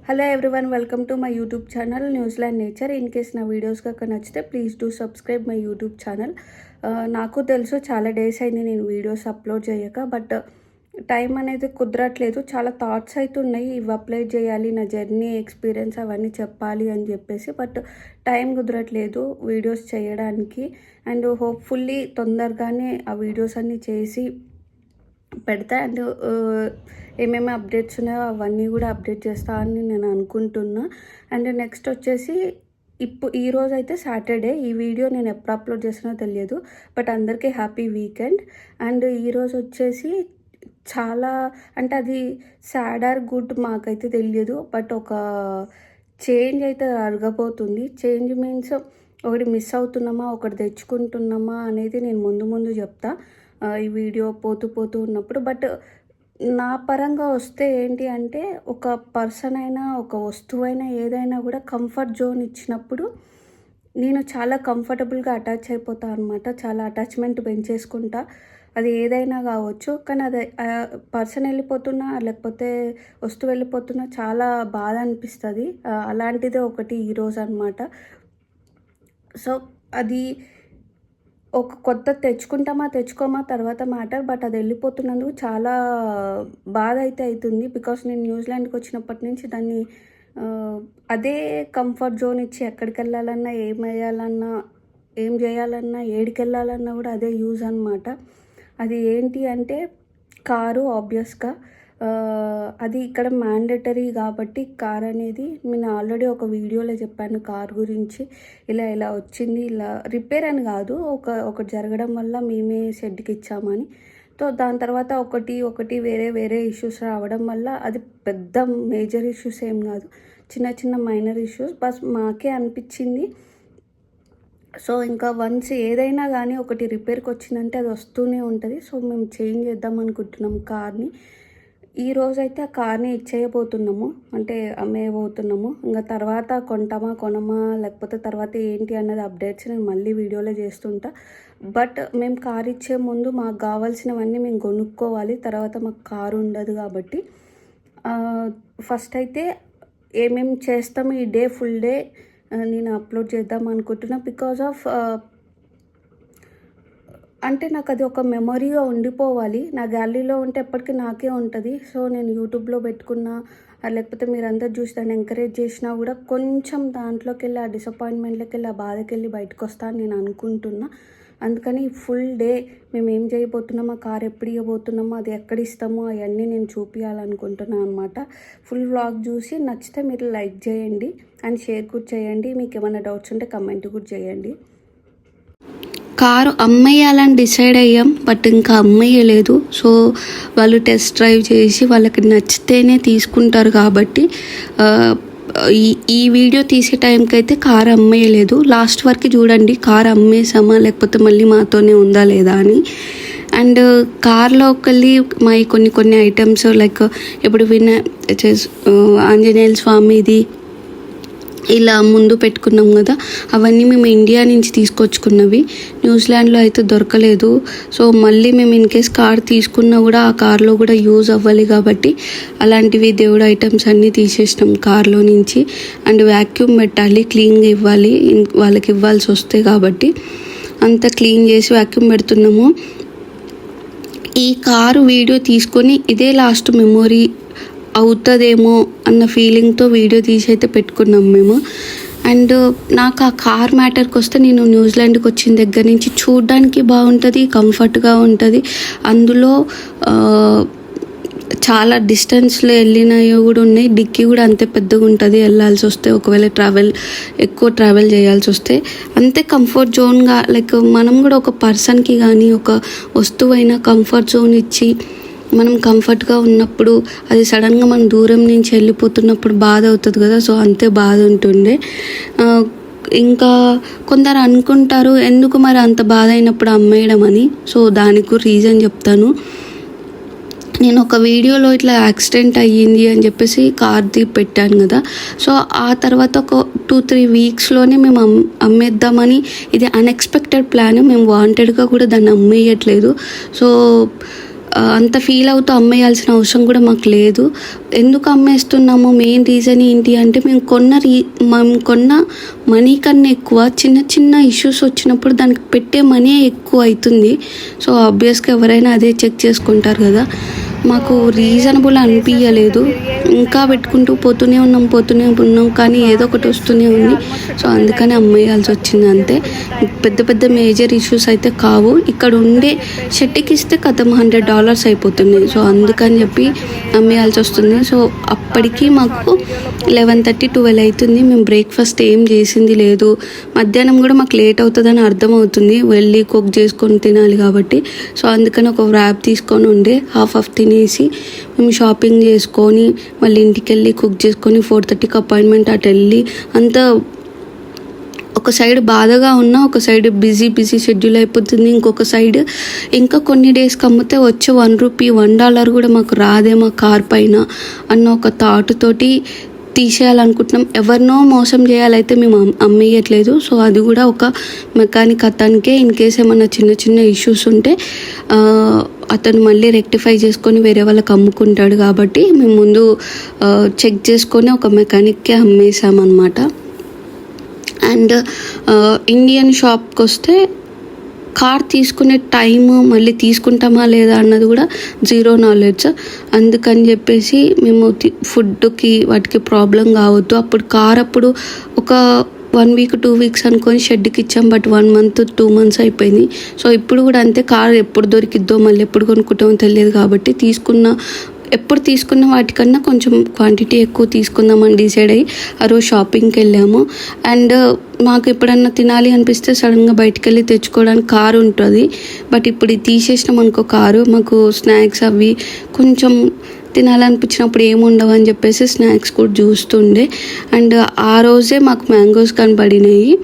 Hello everyone, welcome to my YouTube channel New Zealand nature. In case నా videos కనుక నచ్చితే please do subscribe my YouTube channel. నాకు తెలుసు చాలా డేస్ అయింది నేను వీడియోస్ అప్లోడ్ చేయక, బట్ టైం అనేది కుదరట్లేదు. చాలా థాట్స్ అయితే ఉన్నాయి, ఇవి అప్లై చేయాలి, నా జర్నీ ఎక్స్పీరియన్స్ అవన్నీ చెప్పాలి అని చెప్పేసి, బట్ టైం కుదరట్లేదు వీడియోస్ చేయడానికి. అండ్ హోప్ఫుల్లీ తొందరగానే ఆ వీడియోస్ అన్నీ చేసి పెడతా. అండ్ ఏమేమి అప్డేట్స్ ఉన్నాయో అవన్నీ కూడా అప్డేట్ చేస్తా అని నేను అనుకుంటున్నా. అండ్ నెక్స్ట్ వచ్చేసి ఈరోజు అయితే సాటర్డే. ఈ వీడియో నేను ఎప్పుడు అప్లోడ్ చేసినా తెలియదు, బట్ అందరికీ హ్యాపీ వీకెండ్. అండ్ ఈరోజు వచ్చేసి చాలా అంటే అది సాడ్ ఆర్ గుడ్ మాకైతే తెలియదు, బట్ ఒక చేంజ్ అయితే జరగబోతుంది. చేంజ్ మీన్స్ ఒకటి మిస్ అవుతున్నామా, ఒకటి తెచ్చుకుంటున్నామా అనేది నేను ముందు చెప్తా ఈ వీడియో పోతూ ఉన్నప్పుడు. బట్ నా పరంగా వస్తే ఏంటి అంటే, ఒక పర్సన్ అయినా ఒక వస్తువైనా ఏదైనా కూడా కంఫర్ట్ జోన్ ఇచ్చినప్పుడు నేను చాలా కంఫర్టబుల్గా అటాచ్ అయిపోతా అనమాట. చాలా అటాచ్మెంట్ పెంచేసుకుంటా. అది ఏదైనా కావచ్చు, కానీ అది పర్సన్ వెళ్ళిపోతున్నా లేకపోతే వస్తువు వెళ్ళిపోతున్నా చాలా బాధ అనిపిస్తుంది. అలాంటిదే ఒకటి ఈరోజు అనమాట. సో అది ఒక కొత్త తెచ్చుకోమా తర్వాత మ్యాటర్, బట్ అది వెళ్ళిపోతున్నందుకు చాలా బాధ అయితే అవుతుంది. బికాస్ నేను న్యూజిలాండ్కి వచ్చినప్పటి నుంచి దాన్ని అదే కంఫర్ట్ జోన్ ఇచ్చి ఎక్కడికి వెళ్ళాలన్నా, ఏం చేయాలన్నా, ఏడికి వెళ్ళాలన్నా కూడా అదే యూజ్ అనమాట. అది ఏంటి అంటే కారు. ఆబ్వియస్గా అది ఇక్కడ మ్యాండేటరీ కాబట్టి కార్ అనేది నేను ఆల్రెడీ ఒక వీడియోలో చెప్పాను కార్ గురించి. ఇలా వచ్చింది, ఇలా రిపేర్ అని కాదు, ఒకటి జరగడం వల్ల మేమే షెడ్కి ఇచ్చామని. సో దాని తర్వాత ఒకటి వేరే ఇష్యూస్ రావడం వల్ల, అది పెద్ద మేజర్ ఇష్యూస్ ఏం కాదు, చిన్న మైనర్ ఇష్యూస్. బస్ మాకే అనిపించింది. సో ఇంకా వన్స్ ఏదైనా కానీ ఒకటి రిపేర్కి వచ్చిందంటే అది వస్తూనే ఉంటుంది. సో మేము చేంజ్ చేద్దాం అనుకుంటున్నాం కార్ని. ఈరోజైతే ఆ కార్ని ఇచ్చేయబోతున్నాము, అంటే అమ్మేయబోతున్నాము. ఇంకా తర్వాత కొనమా లేకపోతే తర్వాత ఏంటి అన్నది అప్డేట్స్ నేను మళ్ళీ వీడియోలో చేస్తుంటా. బట్ మేము కార్ ఇచ్చే ముందు మాకు కావాల్సినవన్నీ మేము కొనుక్కోవాలి, తర్వాత మాకు కారు ఉండదు కాబట్టి ఫస్ట్ అయితే ఏమేమి చేస్తాము ఈ డే ఫుల్ డే నేను అప్లోడ్ చేద్దాం అనుకుంటున్నా. బికాజ్ ఆఫ్ అంటే నాకు అది ఒక మెమొరీగా ఉండిపోవాలి. నా గ్యాలరీలో ఉంటే ఎప్పటికీ నాకే ఉంటుంది. సో నేను యూట్యూబ్లో పెట్టుకున్నా లేకపోతే మీరందరూ చూసి దాన్ని ఎంకరేజ్ చేసినా కూడా కొంచెం దాంట్లోకి వెళ్ళి, ఆ డిసప్పాయింట్మెంట్లోకి వెళ్ళి, ఆ బాధకి వెళ్ళి బయటకు వస్తాను నేను అనుకుంటున్నా. అందుకని ఫుల్ డే మేము ఏం చేయబోతున్నామో, ఆ కార్ ఎప్పుడు ఇవ్వబోతున్నామో, అది ఎక్కడ ఇస్తామో అవన్నీ నేను చూపించాలనుకుంటున్నాను అనమాట. ఫుల్ వ్లాగ్ చూసి నచ్చితే మీరు లైక్ చేయండి అండ్ షేర్ కూడా చేయండి. మీకు ఏమైనా డౌట్స్ ఉంటే కమెంట్ కూడా చేయండి. కారు అమ్మేయాలని డిసైడ్ అయ్యాం, బట్ ఇంకా అమ్మేయలేదు. సో వాళ్ళు టెస్ట్ డ్రైవ్ చేసి వాళ్ళకి నచ్చితేనే తీసుకుంటారు కాబట్టి ఈ వీడియో తీసే టైంకి అయితే కారు అమ్మేయలేదు. లాస్ట్ వరకు చూడండి, కారు అమ్మేసామా లేకపోతే మళ్ళీ మాతోనే ఉందా లేదా అని. అండ్ కార్లోకి వెళ్ళి మా కొన్ని ఐటమ్స్ లైక్ ఇప్పుడు ఆంజనేయ స్వామిది ఇలా ముందు పెట్టుకున్నాం కదా, అవన్నీ మేము ఇండియా నుంచి తీసుకొచ్చుకున్నవి. న్యూజిలాండ్లో అయితే దొరకలేదు. సో మళ్ళీ మేము ఇన్ కేస్ కార్ తీసుకున్నా కూడా ఆ కార్లో కూడా యూజ్ అవ్వాలి కాబట్టి అలాంటివి దేవుడు ఐటమ్స్ అన్నీ తీసేసినాం కార్లో నుంచి. అండ్ వ్యాక్యూమ్ పెట్టాలి, క్లీన్గా ఇవ్వాలి, వాళ్ళకి ఇవ్వాల్సి వస్తే కాబట్టి అంతా క్లీన్ చేసి వ్యాక్యూమ్ పెడుతున్నాము. ఈ కారు వీడియో తీసుకొని ఇదే లాస్ట్ మెమొరీ అవుతుందేమో అన్న ఫీలింగ్తో వీడియో తీసి అయితే పెట్టుకున్నాం మేము. అండ్ నాకు ఆ కార్ మ్యాటర్కి వస్తే, నేను న్యూజిలాండ్కి వచ్చిన దగ్గర నుంచి చూడడానికి బాగుంటుంది, కంఫర్ట్గా ఉంటుంది. అందులో చాలా డిస్టెన్స్లో వెళ్ళినవి కూడా ఉన్నాయి. డిక్కీ కూడా అంతే పెద్దగా ఉంటుంది వెళ్ళాల్సి వస్తే, ఒకవేళ ఎక్కువ ట్రావెల్ చేయాల్సి వస్తే. అంతే కంఫర్ట్ జోన్గా, లైక్ మనం కూడా ఒక పర్సన్కి కానీ ఒక వస్తువైనా కంఫర్ట్ జోన్ ఇచ్చి మనం కంఫర్ట్గా ఉన్నప్పుడు అది సడన్గా మనం దూరం నుంచి వెళ్ళిపోతున్నప్పుడు బాధ అవుతుంది కదా. సో అంతే బాధ ఉంటుండే. ఇంకా కొందరు అనుకుంటారు ఎందుకు మరి అంత బాధ అయినప్పుడు అమ్మేయడం అని. సో దానికి రీజన్ చెప్తాను. నేను ఒక వీడియోలో ఇట్లా యాక్సిడెంట్ అయ్యింది అని చెప్పేసి కార్ది పెట్టాను కదా. సో ఆ తర్వాత ఒక 2-3 వీక్స్లోనే మేము అమ్మేద్దామని, ఇది అన్ఎక్స్పెక్టెడ్ ప్లాన్, మేము వాంటెడ్గా కూడా దాన్ని అమ్మేయట్లేదు. సో అంత ఫీల్ అవుతూ అమ్మేయాల్సిన అవసరం కూడా మాకు లేదు. ఎందుకు అమ్మేస్తున్నాము, మెయిన్ రీజన్ ఏంటి అంటే మేము కొన్న మనీ కన్నా ఎక్కువ చిన్న చిన్న ఇష్యూస్ వచ్చినప్పుడు దానికి పెట్టే మనీ ఎక్కువ అవుతుంది. సో ఆబ్వియస్గా ఎవరైనా అదే చెక్ చేసుకుంటారు కదా. మాకు రీజనబుల్ అనిపించలేదు. ఇంకా పోతూనే ఉన్నాం కానీ ఏదో ఒకటి వస్తూనే ఉంది. సో అందుకని అమ్మేయాల్సి వచ్చింది అంతే. పెద్ద పెద్ద మేజర్ ఇష్యూస్ అయితే కావు. ఇక్కడ ఉండే షర్ట్కి ఇస్తే కథం $100 అయిపోతుంది. సో అందుకని చెప్పి అమ్మేయాల్సి వస్తుంది. సో అప్పటికి మాకు 11:30-12 అవుతుంది. మేము బ్రేక్ఫాస్ట్ ఏం చేసింది లేదు. మధ్యాహ్నం కూడా మాకు లేట్ అవుతుందని అర్థమవుతుంది, వెళ్ళి కుక్ చేసుకొని తినాలి కాబట్టి. సో అందుకని ఒక ర్యాప్ తీసుకొని ఉండే హాఫ్ తినేసి మేము షాపింగ్ చేసుకొని మళ్ళీ ఇంటికి వెళ్ళి కుక్ చేసుకొని 4:30కి అపాయింట్మెంట్ అటు వెళ్ళి అంతా ఒక సైడ్ బాధగా ఉన్నా, ఒక సైడ్ బిజీ షెడ్యూల్ అయిపోతుంది. ఇంకొక సైడ్ ఇంకా కొన్ని డేస్కి అమ్మితే వచ్చే $1 కూడా మాకు రాదే మా కార్ పైన అన్న ఒక థాట్ తోటి తీసేయాలనుకుంటున్నాం. ఎవరినో మోసం చేయాలైతే మేము అమ్మేయట్లేదు. సో అది కూడా ఒక మెకానిక్ అతనికే ఇన్ కేస్ ఏమన్నా చిన్న ఇష్యూస్ ఉంటే అతను మళ్ళీ రెక్టిఫై చేసుకొని వేరే వాళ్ళకి అమ్ముకుంటాడు కాబట్టి మేము ముందు చెక్ చేసుకొని ఒక మెకానిక్కే అమ్మేసామన్నమాట. అండ్ ఇండియన్ షాప్కి వస్తే కార్ తీసుకునే టైము మళ్ళీ తీసుకుంటామా లేదా అన్నది కూడా జీరో నాలెడ్జ్. అందుకని చెప్పేసి మేము ఫుడ్కి వాటికి ప్రాబ్లం కావద్దు. అప్పుడు ఒక 1 వీక్ 2 వీక్స్ అనుకొని షెడ్కి ఇచ్చాం. బట్ 1 మంత్ 2 మంత్స్ అయిపోయింది. సో ఇప్పుడు కూడా అంతే. కార్ ఎప్పుడు దొరికిద్దో మళ్ళీ ఎప్పుడు కొనుక్కుంటామో తెలియదు కాబట్టి ఎప్పుడు తీసుకున్న వాటికన్నా కొంచెం క్వాంటిటీ ఎక్కువ తీసుకుందామని డిసైడ్ అయ్యి ఆ రోజు షాపింగ్కి వెళ్ళాము. అండ్ మాకు ఎప్పుడన్నా తినాలి అనిపిస్తే సడన్గా బయటికి వెళ్ళి తెచ్చుకోవడానికి కారు ఉంటుంది. బట్ ఇప్పుడు ఇది తీసేసినాం అనుకో కారు, మాకు స్నాక్స్ అవి కొంచెం తినాలనిపించినప్పుడు ఏముండవు అని చెప్పేసి స్నాక్స్ కూడా చూస్తుండే. అండ్ ఆ రోజే మాకు మ్యాంగోస్ కనబడినాయి.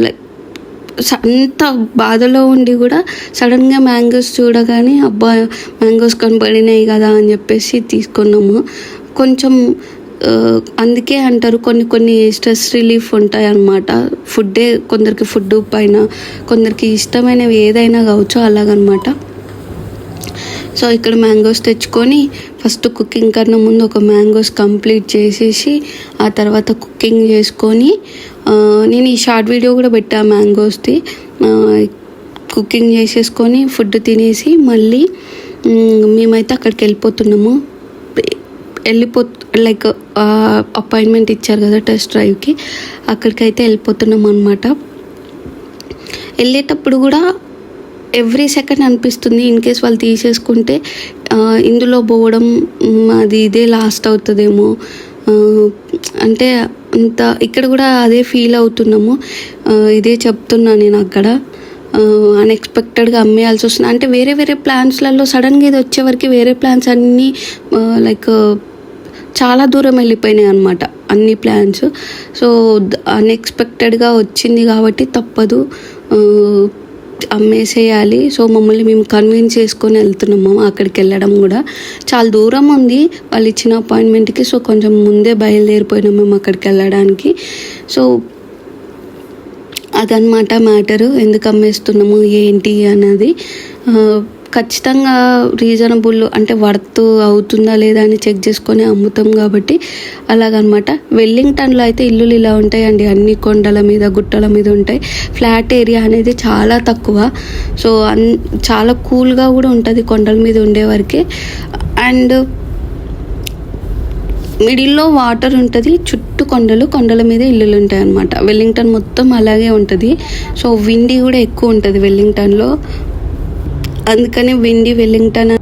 లైక్ అంత బాధలో ఉండి కూడా సడన్గా మ్యాంగోస్ చూడగానే అబ్బా మ్యాంగోస్ కనబడినాయి కదా అని చెప్పేసి తీసుకున్నాము. కొంచెం అందుకే అంటారు కొన్ని స్ట్రెస్ రిలీఫ్ ఉంటాయి అన్నమాట. కొందరికి ఫుడ్ పైన, కొందరికి ఇష్టమైనవి ఏదైనా కావచ్చు అలాగనమాట. సో ఇక్కడ మ్యాంగోస్ తెచ్చుకొని ఫస్ట్ కుకింగ్ కన్నా ముందు ఒక మ్యాంగోస్ కంప్లీట్ చేసేసి ఆ తర్వాత కుకింగ్ చేసుకొని నేను ఈ షార్ట్ వీడియో కూడా పెట్టా మ్యాంగోస్ది. కుకింగ్ చేసేసుకొని ఫుడ్ తినేసి మళ్ళీ మేమైతే అక్కడికి వెళ్ళిపోతున్నాము. లైక్ అపాయింట్మెంట్ ఇచ్చారు కదా టెస్ట్ డ్రైవ్కి, అక్కడికైతే వెళ్ళిపోతున్నాం అనమాట. వెళ్ళేటప్పుడు కూడా ఎవ్రీ సెకండ్ అనిపిస్తుంది ఇన్ కేస్ వాళ్ళు తీసేసుకుంటే ఇందులో పోవడం అది ఇదే లాస్ట్ అవుతుందేమో అంటే అంత ఇక్కడ కూడా అదే ఫీల్ అవుతున్నాము. ఇదే చెప్తున్నా నేను అక్కడ అన్ఎక్స్పెక్టెడ్గా అమ్మేయాల్సి వస్తుంది. అంటే వేరే ప్లాన్స్లలో సడన్గా ఇది వచ్చేవరకు వేరే ప్లాన్స్ అన్నీ లైక్ చాలా దూరం వెళ్ళిపోయినాయి అనమాట అన్ని ప్లాన్స్. సో అన్ఎక్స్పెక్టెడ్గా వచ్చింది కాబట్టి తప్పదు, అమ్మేసేయాలి. సో మమ్మల్ని మేము కన్విన్స్ చేసుకొని వెళ్తున్నాము. అక్కడికి వెళ్ళడం కూడా చాలా దూరం ఉంది వాళ్ళు ఇచ్చిన అపాయింట్మెంట్కి. సో కొంచెం ముందే బయలుదేరిపోయినాం మేము అక్కడికి వెళ్ళడానికి. సో అదనమాట మ్యాటరు, ఎందుకు అమ్మేస్తున్నాము ఏంటి అన్నది. ఖచ్చితంగా రీజనబుల్ అంటే వర్త్ అవుతుందా లేదా అని చెక్ చేసుకొని అమ్ముతాం కాబట్టి అలాగనమాట. వెల్లింగ్టన్లో అయితే ఇల్లులు ఇలా ఉంటాయండి, అన్ని కొండల మీద గుట్టల మీద ఉంటాయి. ఫ్లాట్ ఏరియా అనేది చాలా తక్కువ. సో చాలా కూల్గా కూడా ఉంటుంది కొండల మీద ఉండేవరకే. అండ్ మిడిల్లో వాటర్ ఉంటుంది, చుట్టూ కొండల మీద ఇల్లులు ఉంటాయి అన్నమాట. వెల్లింగ్టన్ మొత్తం అలాగే ఉంటుంది. సో విండీ కూడా ఎక్కువ ఉంటుంది వెల్లింగ్టన్లో, అందుకని windy Wellington.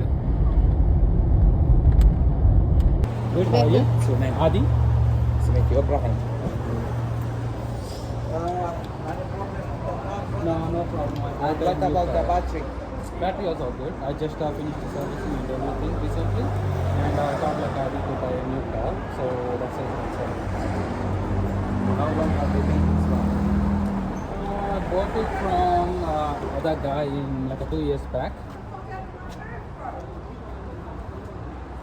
Battery was all good. I just finished the servicing and everything recently, and I thought like I need to buy a new car, so that's it. How long have you been in this car? I bought it from other guy in like 2 years back.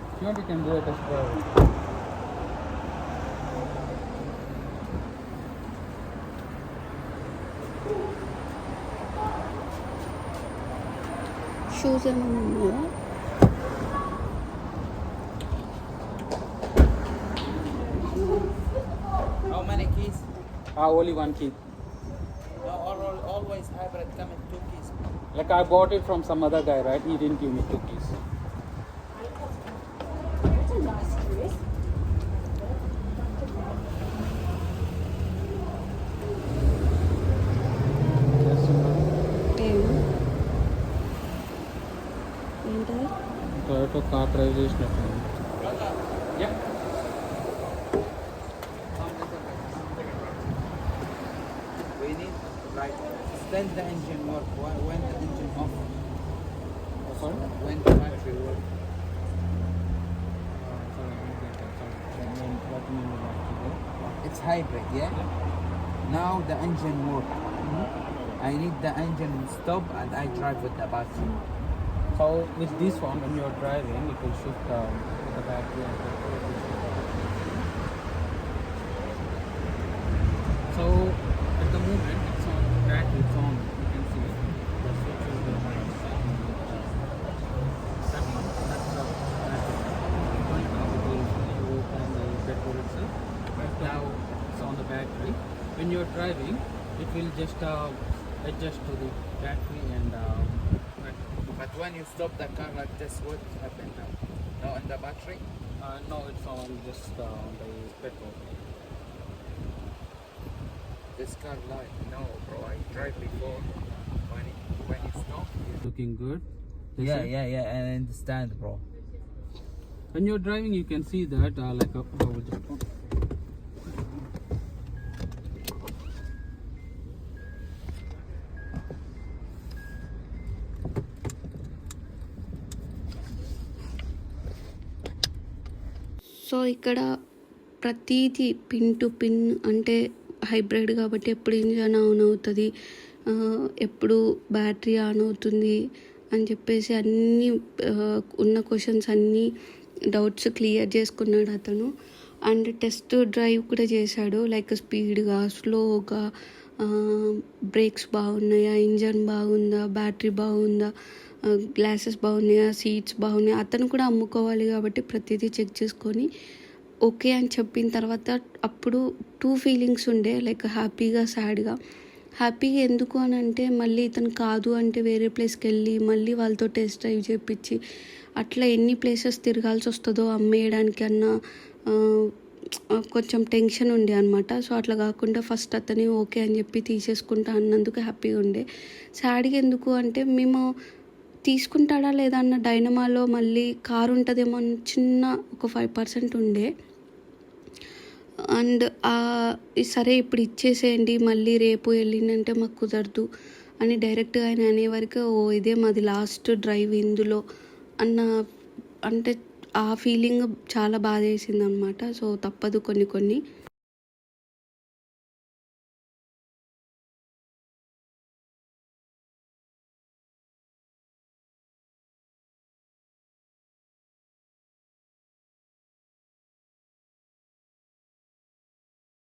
If you want, you can do a test drive. Shoes ఏమన్నా ఉన్నాయా? How many keys? Only one key. No, always hybrid come in 2 keys. Like I bought it from some other guy, right? He didn't give me 2 keys. That's a nice dress. ఏంటది? Toyota car drive చేసినట్టు. Yeah. We need right. Stand the engine work. When the engine off. Sorry? When the battery work. It's hybrid, yeah? Now the engine work. I need the engine stop and I drive with the battery. So with this one, when you're driving, it will shift the battery and so at the moment it's on battery, it's on. You can see the switch is there. That's the battery. Right now it will open the petrol itself. Right now it's on the battery. When you're driving, it will just adjust to the battery and But when you stop the car like this, what happened now? Now on the battery? no, it's on just on the petrol. This car light. No, bro. I drive before. When you stop. Looking good. That's Yeah, it. yeah. I understand, bro. When you're driving, you can see that like a. So ఇక్కడ ప్రతిదీ pin to pin అంటే hybrid కాబట్టి ఎప్పుడు engine on అవుతుంది, ఎప్పుడు battery on అవుతుంది అని చెప్పేసి అన్నీ ఉన్న క్వశ్చన్స్ అన్నీ డౌట్స్ క్లియర్ చేసుకున్నాడు అతను. అండ్ టెస్ట్ డ్రైవ్ కూడా చేశాడు, లైక్ స్పీడ్గా, స్లోగా, బ్రేక్స్ బాగున్నాయా, ఇంజన్ బాగుందా, బ్యాటరీ బాగుందా, గ్లాసెస్ బాగున్నాయా, సీట్స్ బాగున్నాయా. అతను కూడా అమ్ముకోవాలి కాబట్టి ప్రతిదీ చెక్ చేసుకొని ఓకే అని చెప్పిన తర్వాత అప్పుడు 2 ఫీలింగ్స్ ఉండే, లైక్ హ్యాపీగా, సాడ్గా. హ్యాపీగా ఎందుకు అని అంటే మళ్ళీ ఇతను కాదు అంటే వేరే ప్లేస్కి వెళ్ళి మళ్ళీ వాళ్ళతో టెస్ట్ డ్రైవ్ చేయించి అట్లా ఎన్ని ప్లేసెస్ తిరగాల్సి వస్తుందో అమ్మేయడానికి అన్న కొంచెం టెన్షన్ ఉండే అనమాట. సో అట్లా కాకుండా ఫస్ట్ అతనే ఓకే అని చెప్పి తీసేసుకుంటా అన్నందుకు హ్యాపీగా ఉండే. సాడ్గా ఎందుకు అంటే మేము తీసుకుంటాడా లేదా అన్న డైనమాలో మళ్ళీ కారు ఉంటుందేమో అని చిన్న ఒక 5% ఉండే. అండ్ సరే ఇప్పుడు ఇచ్చేసేయండి మళ్ళీ రేపు వెళ్ళిందంటే మాకు కుదరదు అని డైరెక్ట్గా ఆయన అనేవరకు ఇదే మాది లాస్ట్ డ్రైవ్ ఇందులో అన్న, అంటే ఆ ఫీలింగ్ చాలా బాధ వేసింది అనమాట. సో తప్పదు కొన్ని.